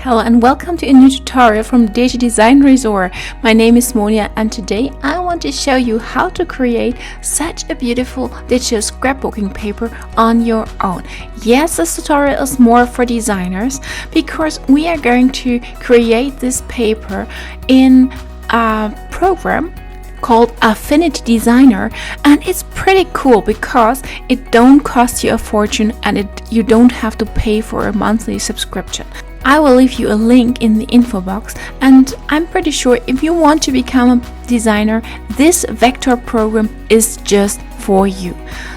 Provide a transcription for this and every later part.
Hello and welcome to a new tutorial from Digidesignresort. My name is Monia and today I want to show you how to create such a beautiful digital scrapbooking paper on your own. Yes, this tutorial is more for designers because we are going to create this paper in a program called Affinity Designer, and it's pretty cool because it don't cost you a fortune and you don't have to pay for a monthly subscription. I will leave you a link in the info box, and I'm pretty sure if you want to become a designer, this vector program is just for you.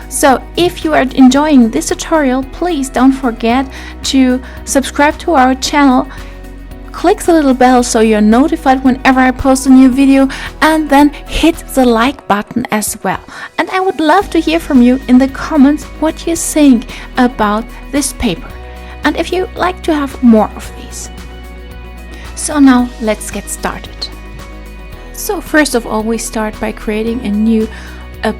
So if you are enjoying this tutorial, please don't forget to subscribe to our channel. Click the little bell so you're notified whenever I post a new video, and then hit the like button as well. And I would love to hear from you in the comments what you think about this paper and if you like to have more of these. So now let's get started. So first of all, we start by creating a new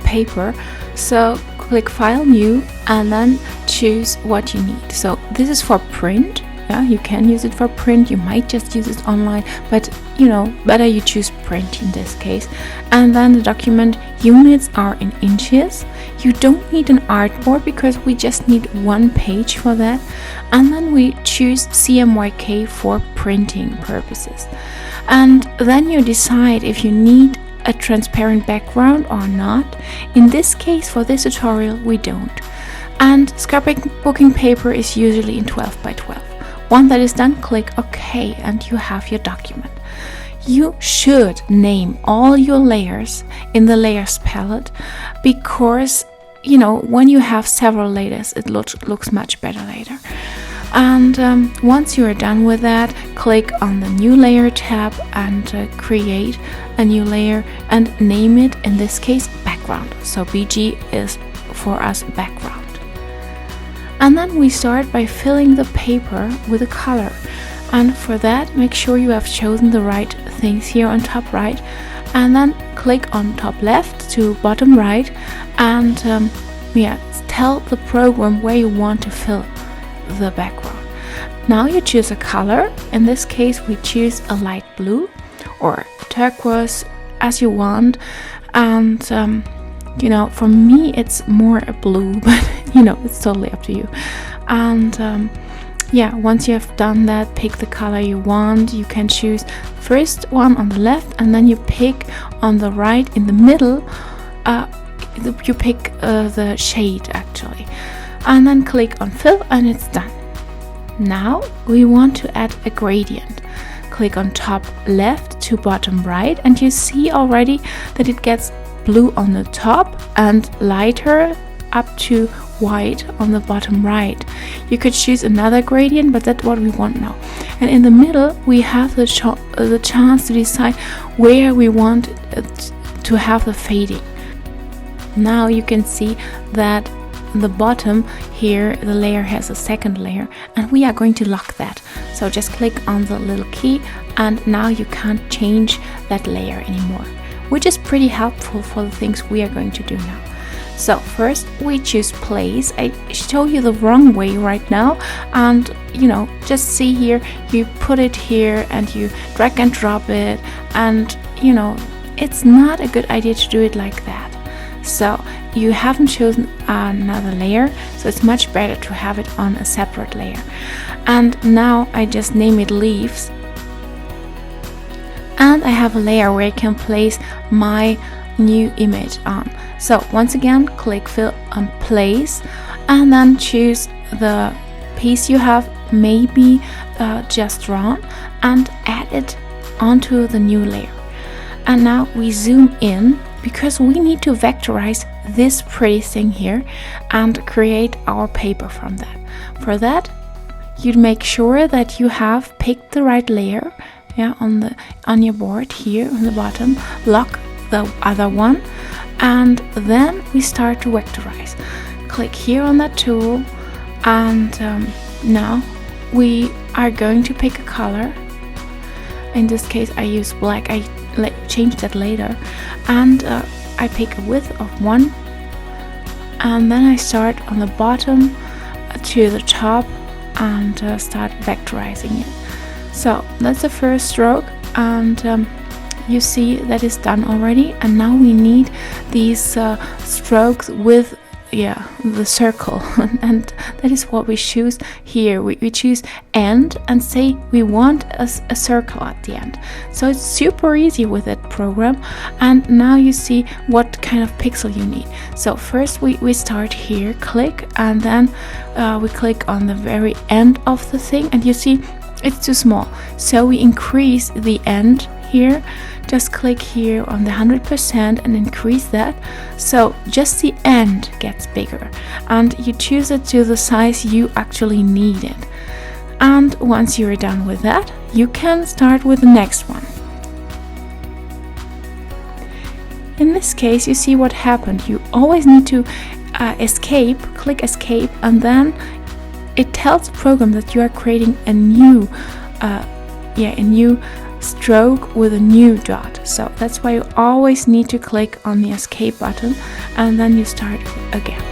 paper. So click File, New, and then choose what you need. So this is for print. Yeah, you can use it for print, you might just use it online, but better you choose print in this case. And then the document units are in inches. You don't need an artboard because we just need one page for that. And then we choose CMYK for printing purposes. And then you decide if you need a transparent background or not. In this case, for this tutorial, we don't. And scrapbooking paper is usually in 12 by 12. Once that is done, click OK and you have your document. You should name all your layers in the layers palette because when you have several layers it looks much better later. And once you are done with that, click on the new layer tab and create a new layer and name it, in this case, background. So BG is for us background. And then we start by filling the paper with a color. And for that, make sure you have chosen the right things here on top right. And then click on top left to bottom right and tell the program where you want to fill the background. Now you choose a color. In this case, we choose a light blue or turquoise as you want. And for me it's more a blue, but it's totally up to you. And once you have done that, pick the color you want. You can choose first one on the left and then you pick on the right in the middle. You pick the shade actually, and then click on fill and it's done. Now we want to add a gradient. Click on top left to bottom right and you see already that it gets blue on the top and lighter up to white on the bottom right. You could choose another gradient, but that's what we want now. And in the middle we have the chance to decide where we want to have the fading. Now you can see that the bottom here the layer has a second layer and we are going to lock that. So just click on the little key and now you can't change that layer anymore, which is pretty helpful for the things we are going to do now. So first we choose place. I show you the wrong way right now, and just see here, you put it here and you drag and drop it, and it's not a good idea to do it like that. So you haven't chosen another layer, so it's much better to have it on a separate layer. And now I just name it leaves. And I have a layer where I can place my new image on. So once again, click fill on place and then choose the piece you have maybe just drawn and add it onto the new layer. And now we zoom in because we need to vectorize this pretty thing here and create our paper from that. For that, you make sure that you have picked the right layer. On your board here on the bottom, lock the other one, and then we start to vectorize. Click here on that tool, and now we are going to pick a color. In this case I use black. I change that later, and I pick a width of 1, and then I start on the bottom to the top and start vectorizing it. So that's the first stroke, and you see that is done already. And now we need these strokes with the circle and that is what we choose here. We choose end and say we want a circle at the end. So it's super easy with that program. And now you see what kind of pixel you need. So first we start here, click, and then we click on the very end of the thing, and you see it's too small, so we increase the end here. Just click here on the 100% and increase that, so just the end gets bigger, and you choose it to the size you actually need it. And once you're done with that, you can start with the next one. In this case, you see what happened. You always need to click escape, and then it tells the program that you are creating a new stroke with a new dot. So that's why you always need to click on the escape button, and then you start again.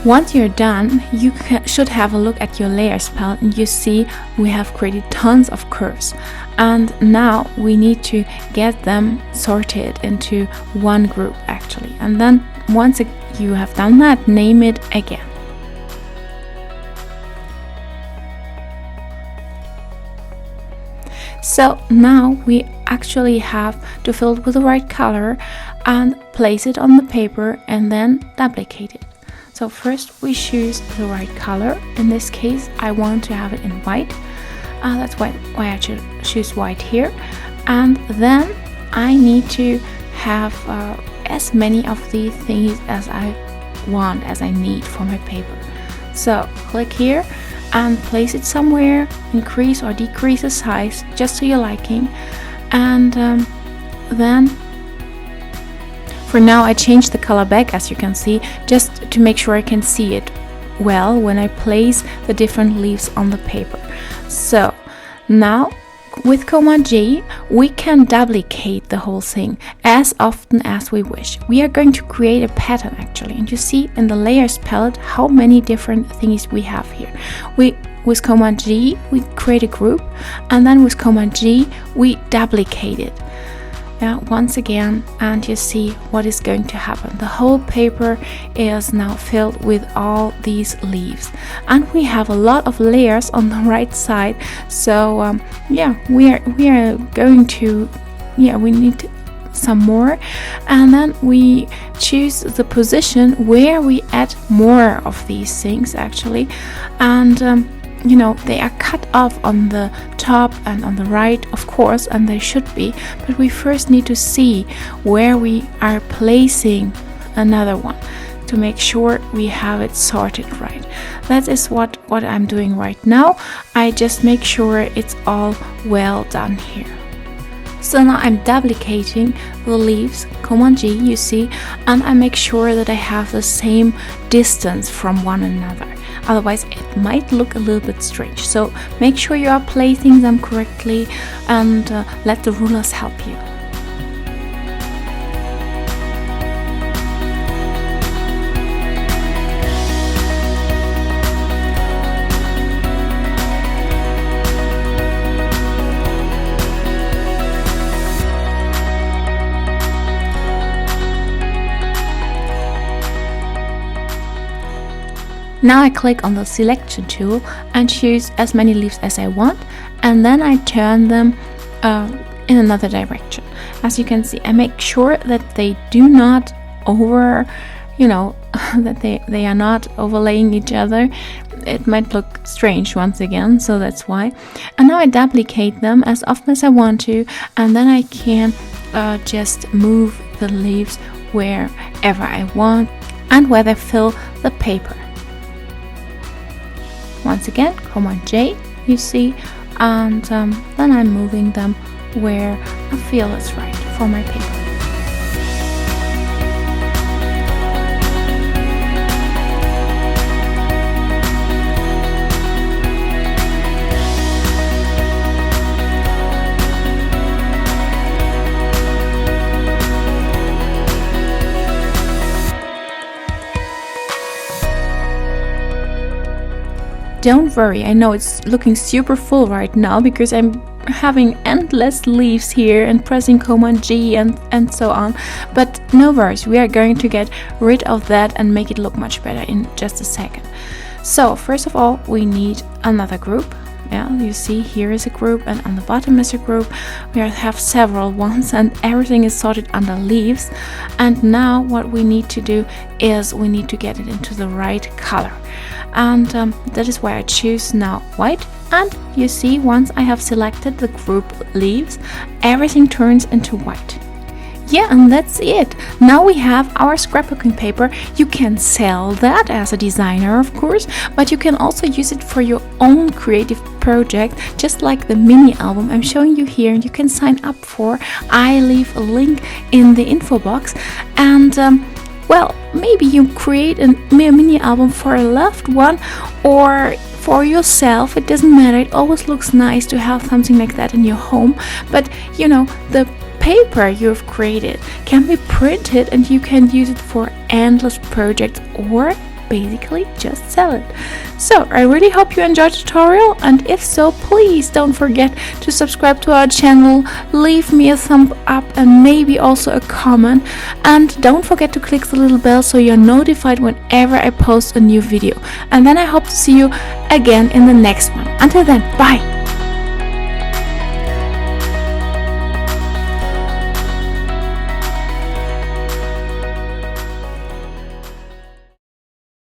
Once you're done, you should have a look at your layers palette, and you see we have created tons of curves, and now we need to get them sorted into one group actually. And then once you have done that, name it again. So now we actually have to fill it with the right color and place it on the paper and then duplicate it. So first we choose the right color. In this case I want to have it in white, that's why I choose white here. And then I need to have as many of these things as I want, as I need for my paper. So click here and place it somewhere, increase or decrease the size just to your liking. And then for now I changed the color back, as you can see, just to make sure I can see it well when I place the different leaves on the paper. So now with Command J we can duplicate the whole thing as often as we wish. We are going to create a pattern actually, and you see in the layers palette how many different things we have here. With Command G we create a group, and then with Command G we duplicate it. Once again, and you see what is going to happen. The whole paper is now filled with all these leaves, and we have a lot of layers on the right side. So we are going to we need some more, and then we choose the position where we add more of these things actually. And they are cut off on the top and on the right, of course, and they should be, but we first need to see where we are placing another one to make sure we have it sorted right. That is what I'm doing right now. I just make sure it's all well done here. So now I'm duplicating the leaves, Command G, you see, and I make sure that I have the same distance from one another. Otherwise it might look a little bit strange. So make sure you are placing them correctly, and let the rulers help you. Now I click on the selection tool and choose as many leaves as I want, and then I turn them in another direction. As you can see, I make sure that they do not that they are not overlaying each other. It might look strange once again, so that's why. And now I duplicate them as often as I want to, and then I can just move the leaves wherever I want and where they fill the paper. Once again, Command J, you see and then I'm moving them where I feel is right for my paper. Don't worry, I know it's looking super full right now because I'm having endless leaves here and pressing Command G and so on, but no worries, we are going to get rid of that and make it look much better in just a second. So first of all, we need another group. Yeah, you see here is a group and on the bottom is a group. We have several ones and everything is sorted under leaves. And now what we need to do is we need to get it into the right color. And that is why I choose now white. And you see, once I have selected the group leaves, everything turns into white. Yeah, and that's it. Now we have our scrapbooking paper. You can sell that as a designer, of course, but you can also use it for your own creative project, just like the mini album I'm showing you here. You can sign up for. I leave a link in the info box. And well, maybe you create a mini album for a loved one or for yourself. It doesn't matter. It always looks nice to have something like that in your home. But you know, the paper you've created can be printed and you can use it for endless projects or basically just sell it. So I really hope you enjoyed the tutorial, and if so, please don't forget to subscribe to our channel, leave me a thumb up and maybe also a comment, and don't forget to click the little bell so you're notified whenever I post a new video. And then I hope to see you again in the next one. Until then, bye!